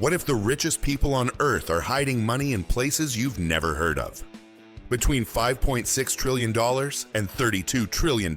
What if the richest people on Earth are hiding money in places you've never heard of? Between $5.6 trillion and $32 trillion,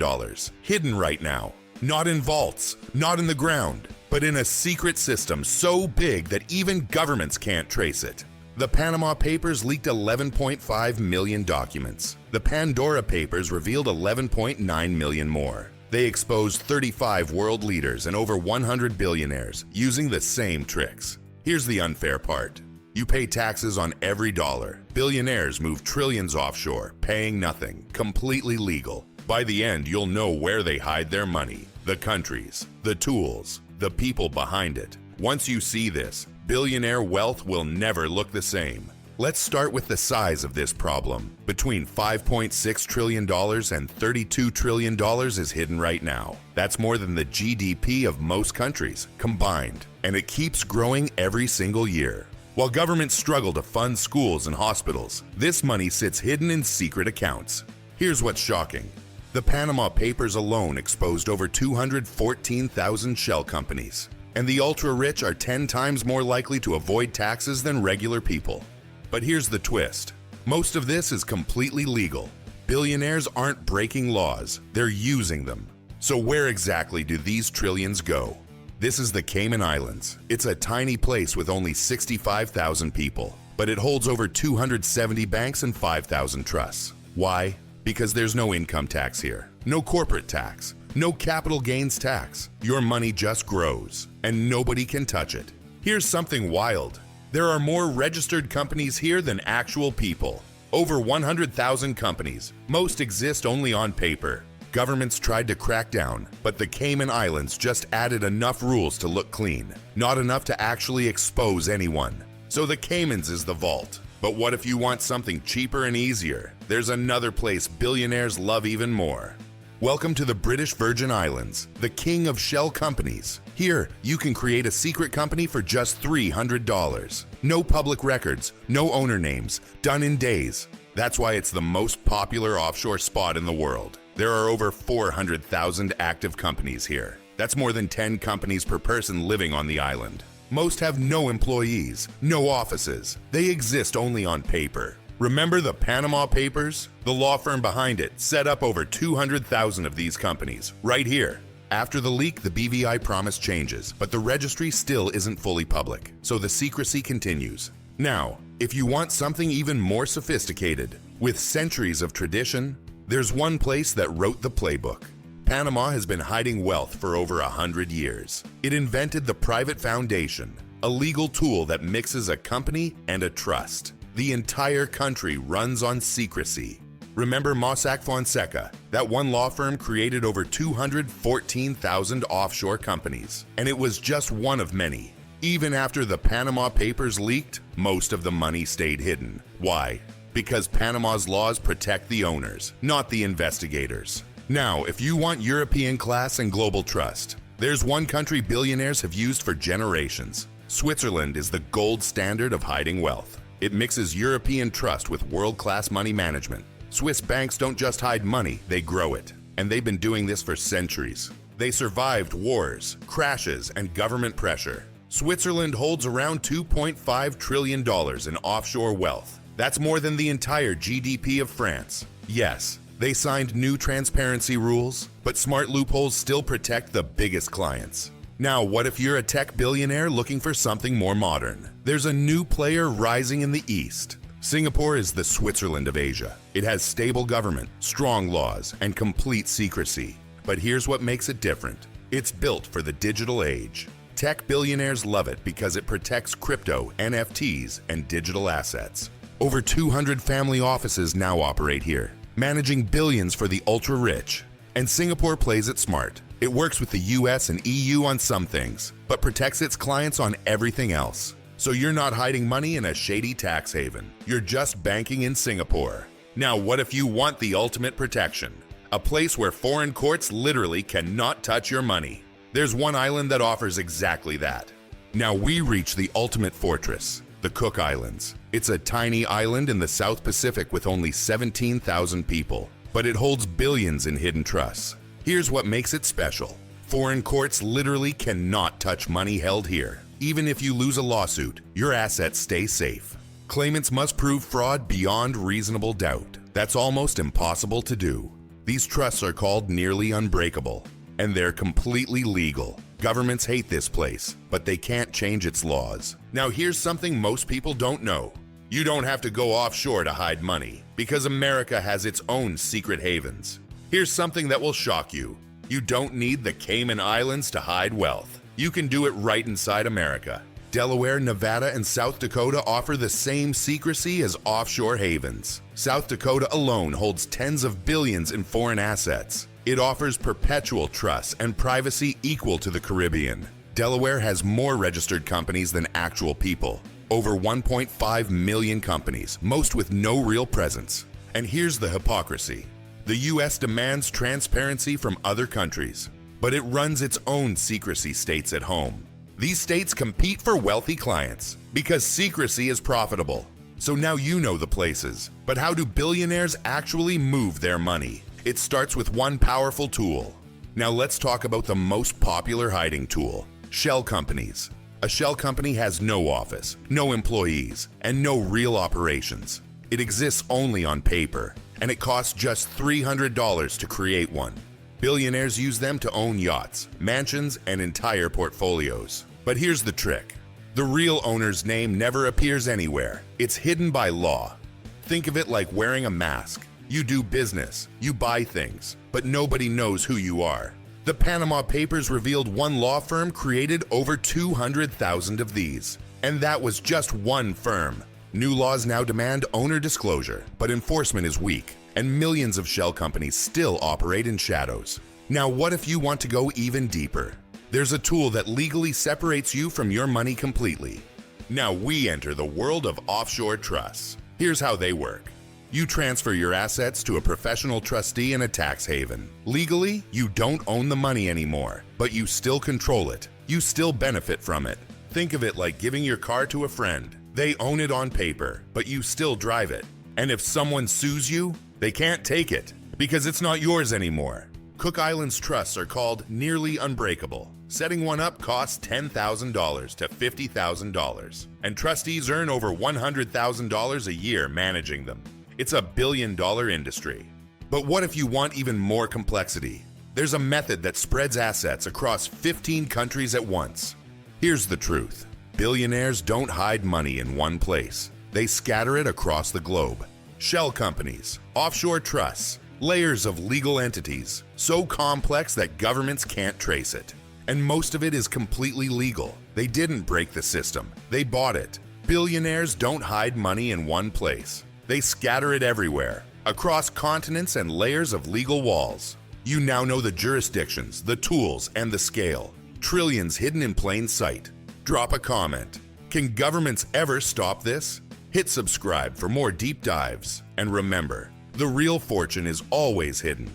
hidden right now. Not in vaults, not in the ground, but in a secret system so big that even governments can't trace it. The Panama Papers leaked 11.5 million documents. The Pandora Papers revealed 11.9 million more. They exposed 35 world leaders and over 100 billionaires using the same tricks. Here's the unfair part. You pay taxes on every dollar. Billionaires move trillions offshore, paying nothing, completely legal. By the end, you'll know where they hide their money, the countries, the tools, the people behind it. Once you see this, billionaire wealth will never look the same. Let's start with the size of this problem. Between $5.6 trillion and $32 trillion is hidden right now. That's more than the GDP of most countries combined, and it keeps growing every single year. While governments struggle to fund schools and hospitals, this money sits hidden in secret accounts. Here's what's shocking. The Panama Papers alone exposed over 214,000 shell companies, and the ultra-rich are 10 times more likely to avoid taxes than regular people. But here's the twist. Most of this is completely legal. Billionaires aren't breaking laws, they're using them. So where exactly do these trillions go? This is the Cayman Islands. It's a tiny place with only 65,000 people, but it holds over 270 banks and 5,000 trusts. Why? Because there's no income tax here, no corporate tax, no capital gains tax. Your money just grows, and nobody can touch it. Here's something wild. There are more registered companies here than actual people. Over 100,000 companies. Most exist only on paper. Governments tried to crack down, but the Cayman Islands just added enough rules to look clean, not enough to actually expose anyone. So the Caymans is the vault. But what if you want something cheaper and easier? There's another place billionaires love even more. Welcome to the British Virgin Islands, the king of shell companies. Here, you can create a secret company for just $300. No public records, no owner names, done in days. That's why it's the most popular offshore spot in the world. There are over 400,000 active companies here. That's more than 10 companies per person living on the island. Most have no employees, no offices. They exist only on paper. Remember the Panama Papers? The law firm behind it set up over 200,000 of these companies, right here. After the leak, the BVI promise changes, but the registry still isn't fully public, so the secrecy continues. Now, if you want something even more sophisticated, with centuries of tradition, there's one place that wrote the playbook. Panama has been hiding wealth for over 100 years. It invented the private foundation, a legal tool that mixes a company and a trust. The entire country runs on secrecy. Remember Mossack Fonseca? That one law firm created over 214,000 offshore companies, and it was just one of many. Even after the Panama Papers leaked, most of the money stayed hidden. Why? Because Panama's laws protect the owners, not the investigators. Now, if you want European class and global trust, there's one country billionaires have used for generations. Switzerland is the gold standard of hiding wealth. It mixes European trust with world-class money management. Swiss banks don't just hide money, they grow it. And they've been doing this for centuries. They survived wars, crashes, and government pressure. Switzerland holds around $2.5 trillion in offshore wealth. That's more than the entire GDP of France. Yes, they signed new transparency rules, but smart loopholes still protect the biggest clients. Now, what if you're a tech billionaire looking for something more modern? There's a new player rising in the East. Singapore is the Switzerland of Asia. It has stable government, strong laws, and complete secrecy. But here's what makes it different. It's built for the digital age. Tech billionaires love it because it protects crypto, NFTs, and digital assets. Over 200 family offices now operate here, managing billions for the ultra-rich. And Singapore plays it smart. It works with the US and EU on some things, but protects its clients on everything else. So you're not hiding money in a shady tax haven. You're just banking in Singapore. Now, what if you want the ultimate protection? A place where foreign courts literally cannot touch your money. There's one island that offers exactly that. Now we reach the ultimate fortress, the Cook Islands. It's a tiny island in the South Pacific with only 17,000 people, but it holds billions in hidden trusts. Here's what makes it special. Foreign courts literally cannot touch money held here. Even if you lose a lawsuit, your assets stay safe. Claimants must prove fraud beyond reasonable doubt. That's almost impossible to do. These trusts are called nearly unbreakable, and they're completely legal. Governments hate this place, but they can't change its laws. Now here's something most people don't know. You don't have to go offshore to hide money, because America has its own secret havens. Here's something that will shock you. You don't need the Cayman Islands to hide wealth. You can do it right inside America. Delaware, Nevada, and South Dakota offer the same secrecy as offshore havens. South Dakota alone holds tens of billions in foreign assets. It offers perpetual trusts and privacy equal to the Caribbean. Delaware has more registered companies than actual people. Over 1.5 million companies, most with no real presence. And here's the hypocrisy. The US demands transparency from other countries, but it runs its own secrecy states at home. These states compete for wealthy clients because secrecy is profitable. So now you know the places. But how do billionaires actually move their money? It starts with one powerful tool. Now let's talk about the most popular hiding tool, shell companies. A shell company has no office, no employees, and no real operations. It exists only on paper, and it costs just $300 to create one. Billionaires use them to own yachts, mansions, and entire portfolios. But here's the trick. The real owner's name never appears anywhere. It's hidden by law. Think of it like wearing a mask. You do business, you buy things, but nobody knows who you are. The Panama Papers revealed one law firm created over 200,000 of these. And that was just one firm. New laws now demand owner disclosure, but enforcement is weak, and millions of shell companies still operate in shadows. Now, what if you want to go even deeper? There's a tool that legally separates you from your money completely. Now we enter the world of offshore trusts. Here's how they work. You transfer your assets to a professional trustee in a tax haven. Legally, you don't own the money anymore, but you still control it. You still benefit from it. Think of it like giving your car to a friend. They own it on paper, but you still drive it. And if someone sues you, they can't take it because it's not yours anymore. Cook Islands trusts are called nearly unbreakable. Setting one up costs $10,000 to $50,000, and trustees earn over $100,000 a year managing them. It's a billion-dollar industry. But what if you want even more complexity? There's a method that spreads assets across 15 countries at once. Here's the truth. Billionaires don't hide money in one place. They scatter it across the globe. Shell companies, offshore trusts, layers of legal entities, so complex that governments can't trace it. And most of it is completely legal. They didn't break the system. They bought it. Billionaires don't hide money in one place. They scatter it everywhere, across continents and layers of legal walls. You now know the jurisdictions, the tools, and the scale. Trillions hidden in plain sight. Drop a comment. Can governments ever stop this? Hit subscribe for more deep dives. And remember, the real fortune is always hidden.